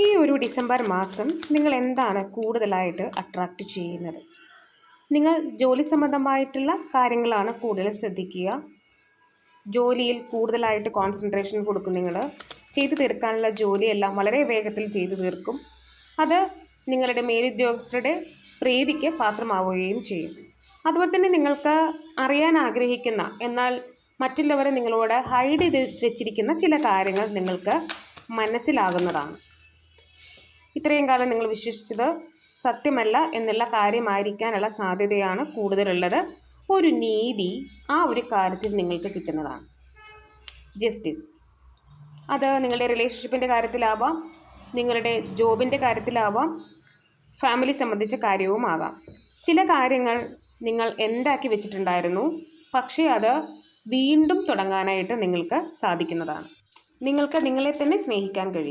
ഈ ഒരു ഡിസംബർ മാസം നിങ്ങൾ എന്താണ് കൂടുതലായിട്ട് അട്രാക്റ്റ് ചെയ്യുന്നത്? നിങ്ങൾ ജോലി സംബന്ധമായിട്ടുള്ള കാര്യങ്ങളാണ് കൂടുതൽ ശ്രദ്ധിക്കുക. ജോലിയിൽ കൂടുതലായിട്ട് കോൺസെൻട്രേഷൻ കൊടുക്കും. നിങ്ങൾ ചെയ്തു തീർക്കാനുള്ള ജോലിയെല്ലാം വളരെ വേഗത്തിൽ ചെയ്തു തീർക്കും. അത് നിങ്ങളുടെ മേലുദ്യോഗസ്ഥരുടെ പ്രീതിക്ക് പാത്രമാവുകയും ചെയ്യും. അതുപോലെ തന്നെ നിങ്ങൾക്ക് അറിയാൻ ആഗ്രഹിക്കുന്ന എന്നാൽ മറ്റുള്ളവരെ നിങ്ങളോട് ഹൈഡ് ചെയ്ത് വെച്ചിരിക്കുന്ന ചില കാര്യങ്ങൾ നിങ്ങൾക്ക് മനസ്സിലാകുന്നതാണ്. ഇത്രയും കാലം നിങ്ങൾ വിശ്വസിച്ചത് സത്യമല്ല എന്നുള്ള കാര്യമായിരിക്കാനുള്ള സാധ്യതയാണ് കൂടുതലുള്ളത്. ഒരു നീതി ആ ഒരു കാര്യത്തിൽ നിങ്ങൾക്ക് കിട്ടുന്നതാണ്. ജസ്റ്റിസ്, അത് നിങ്ങളുടെ റിലേഷൻഷിപ്പിൻ്റെ കാര്യത്തിലാവാം, നിങ്ങളുടെ ജോബിൻ്റെ കാര്യത്തിലാവാം, ഫാമിലി സംബന്ധിച്ച കാര്യവുമാകാം. ചില കാര്യങ്ങൾ നിങ്ങൾ എന്താക്കി വെച്ചിട്ടുണ്ടായിരുന്നു, പക്ഷേ അത് വീണ്ടും തുടങ്ങാനായിട്ട് നിങ്ങൾക്ക് സാധിക്കുന്നതാണ്. നിങ്ങൾക്ക് നിങ്ങളെ തന്നെ സ്നേഹിക്കാൻ കഴിയും.